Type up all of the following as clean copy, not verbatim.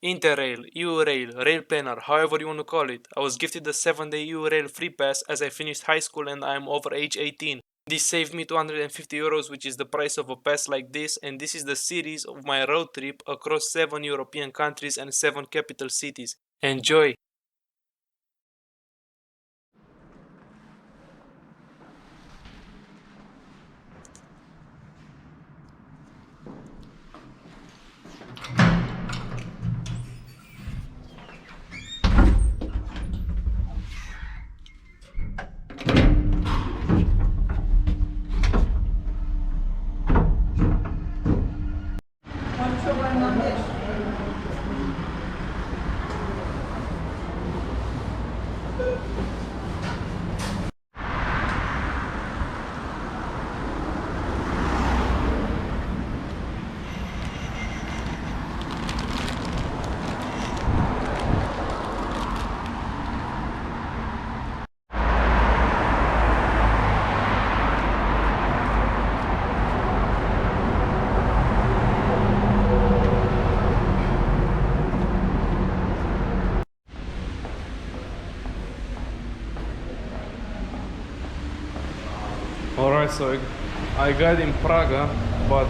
Interrail, EU-Rail, Rail Planner, however you want to call it. I was gifted a 7-day EU-Rail free pass as I finished high school and I am over age 18. This saved me 250 euros, which is the price of a pass like this, and this is the series of my road trip across 7 European countries and 7 capital cities. Enjoy! Alright, so I got in Prague, but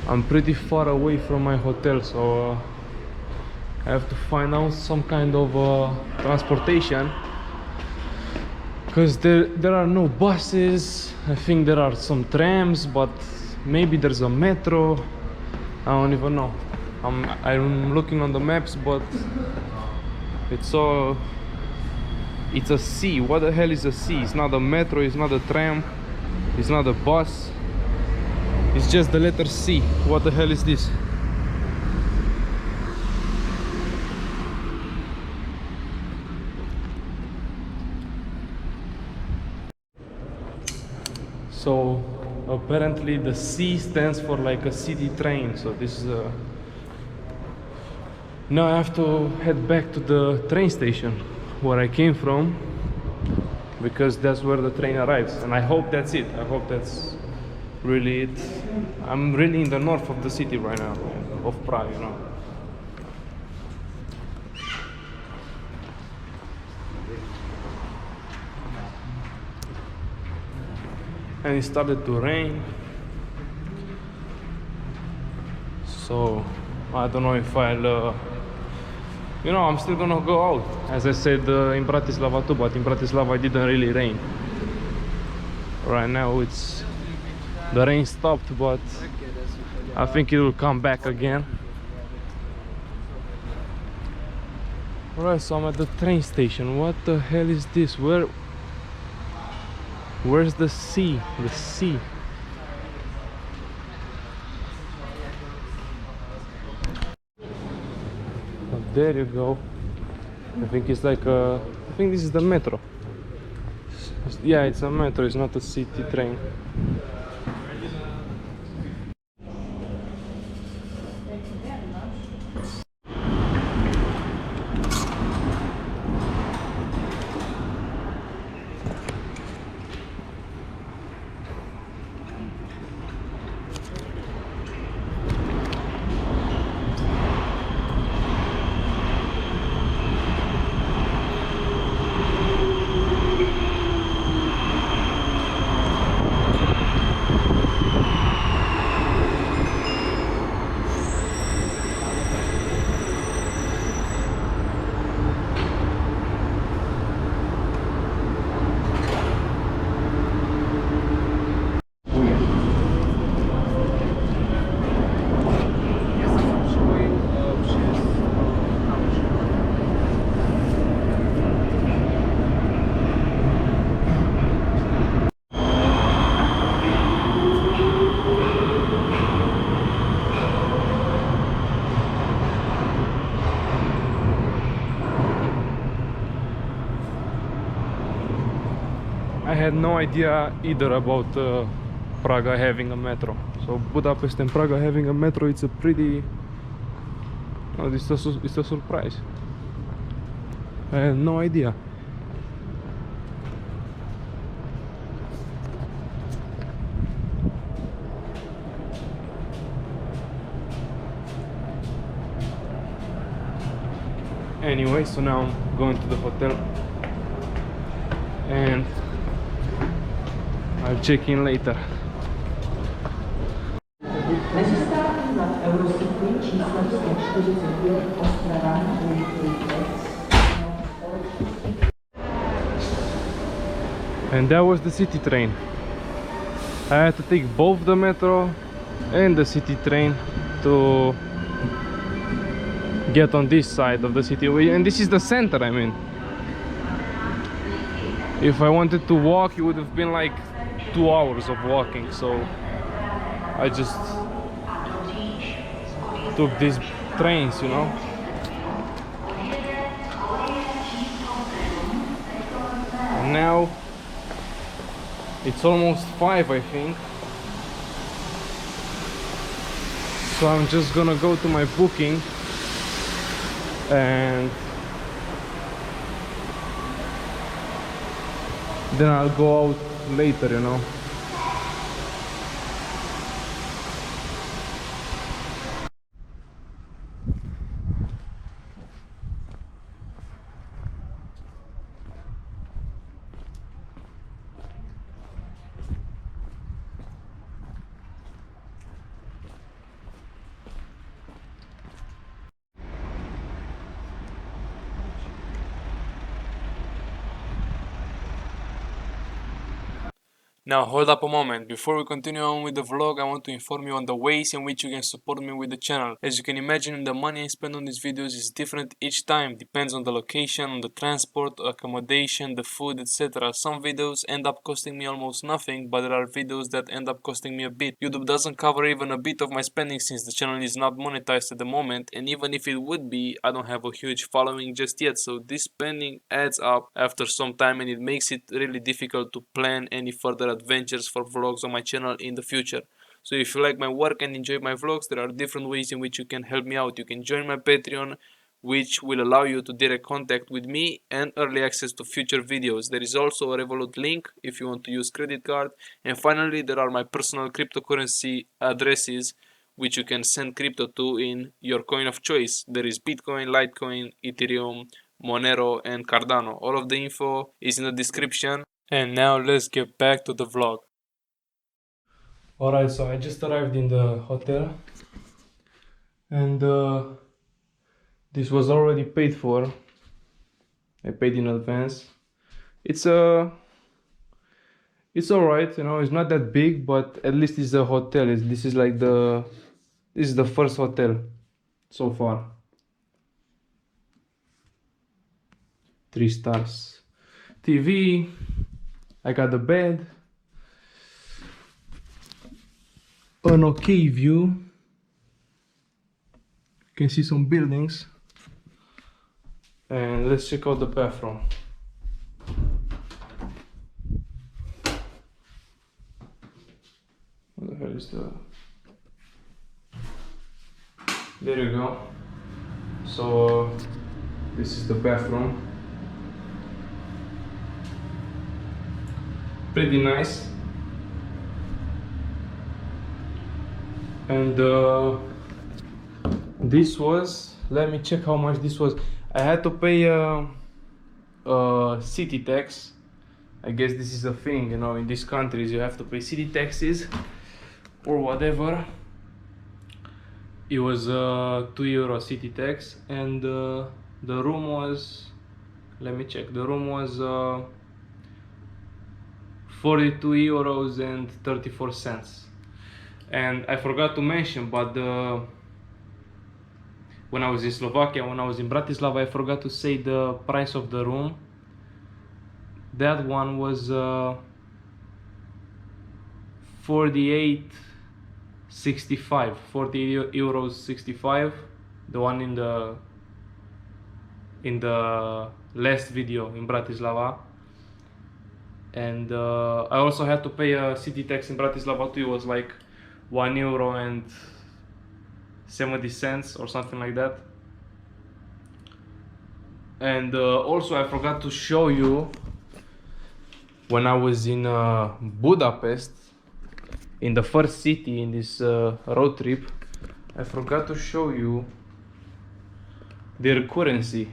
I'm pretty far away from my hotel, so I have to find out some kind of transportation, because there are no buses. I think there are some trams, but maybe there's a metro. I don't even know. I'm looking on the maps, but it's a C. What the hell is a C? It's not a metro, it's not a tram, it's not a bus. It's just the letter C. What the hell is this? So apparently the C stands for like a city train. So this is a... Now I have to head back to the train station where I came from, because that's where the train arrives, and I hope that's it. I hope that's really it. I'm really in the north of the city right now, of Prague, you know. And it started to rain, so I don't know if I'll you know, I'm still gonna go out, as I said in Bratislava too, but in Bratislava it didn't really rain. Right now the rain stopped, but I think it will come back again. Alright, so I'm at the train station. What the hell is this? Where's the sea? The sea. There you go. I think it's like I think this is the metro. Yeah, it's a metro, it's not a city train. I had no idea either about Prague having a metro. So Budapest and Prague having a metro, it's a pretty... Oh, it's a surprise. I had no idea. Anyway, so now I'm going to the hotel and I'll check in later. Mezistátní vlak Eurocity číslo 145 Ostrava And that was the city train. I had to take both the metro and the city train to get on this side of the city, and this is the center. I mean, if I wanted to walk, it would have been like 2 hours of walking, so I just took these trains, you know. And now it's almost 5, I think, so I'm just gonna go to my booking and then I'll go out later, you know. Now hold up a moment, before we continue on with the vlog, I want to inform you on the ways in which you can support me with the channel. As you can imagine, the money I spend on these videos is different each time, depends on the location, on the transport, accommodation, the food, etc. Some videos end up costing me almost nothing, but there are videos that end up costing me a bit. YouTube doesn't cover even a bit of my spending since the channel is not monetized at the moment, and even if it would be, I don't have a huge following just yet, so this spending adds up after some time and it makes it really difficult to plan any further adventures for vlogs on my channel in the future. So if you like my work and enjoy my vlogs, there are different ways in which you can help me out. You can join my Patreon, which will allow you to direct contact with me and early access to future videos. There is also a Revolut link if you want to use credit card. And finally, there are my personal cryptocurrency addresses which you can send crypto to in your coin of choice. There is Bitcoin, Litecoin, Ethereum, Monero and Cardano. All of the info is in the description. And now let's get back to the vlog. Alright, so I just arrived in the hotel and this was already paid for. I paid in advance. It's alright, you know, it's not that big, but at least it's a hotel. This is the first hotel so far. 3 stars. TV, I got the bed, an okay view. You can see some buildings, and let's check out the bathroom. What the hell is the... There you go. So this is the bathroom. Pretty nice. And this was, let me check how much this was. I had to pay city tax. I guess this is a thing, you know, in these countries you have to pay city taxes or whatever. It was €2 city tax, and the room was, let me check, the room was €42.34. And I forgot to mention, but when I was in Slovakia, when I was in Bratislava, I forgot to say the price of the room. That one was €48.65, the one in the last video in Bratislava. And I also had to pay a city tax in Bratislava too. It was like €1.70 or something like that. And also I forgot to show you, when I was in Budapest, in the first city in this road trip, I forgot to show you their currency.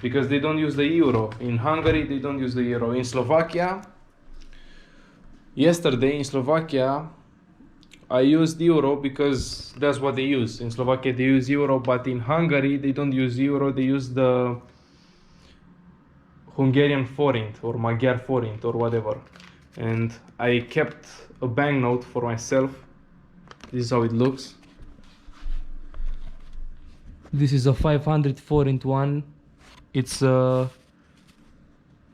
because they don't use the euro. In Hungary, they don't use the euro. In Slovakia, yesterday in Slovakia, I used euro because that's what they use. In Slovakia, they use euro, but in Hungary, they don't use euro. They use the Hungarian forint or Magyar forint or whatever. And I kept a banknote for myself. This is how it looks. This is a 500 forint one. It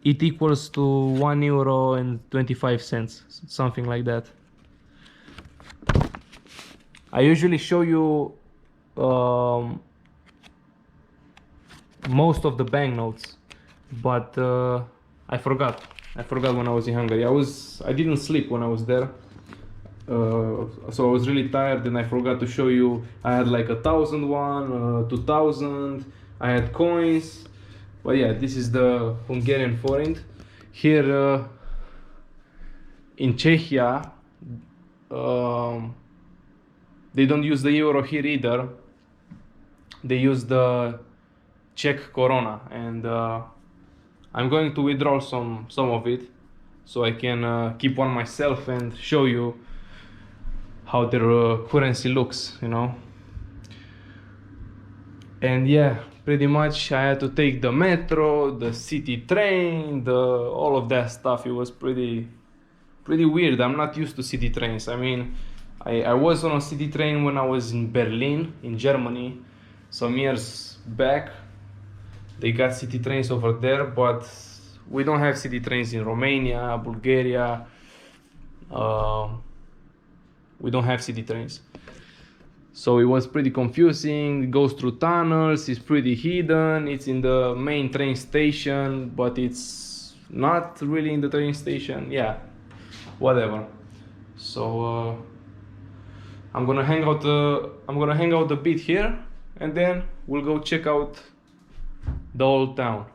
equals to €1.25, something like that. I usually show you most of the banknotes, but I forgot when I was in Hungary. I didn't sleep when I was there, so I was really tired, and I forgot to show you. I had like 1,001, 2,000. I had coins, but yeah, this is the Hungarian forint. Here in Czechia, they don't use the euro here either. They use the Czech koruna, and I'm going to withdraw some of it so I can keep one myself and show you how their currency looks, you know. And yeah, pretty much I had to take the metro, the city train, all of that stuff. It was pretty weird. I'm not used to city trains. I mean, I was on a city train when I was in Berlin, in Germany, some years back. They got city trains over there, but we don't have city trains in Romania, Bulgaria. We don't have city trains. So it was pretty confusing. It goes through tunnels, it's pretty hidden. It's in the main train station, but it's not really in the train station. Yeah, whatever. So I'm gonna hang out a bit here, and then we'll go check out the old town.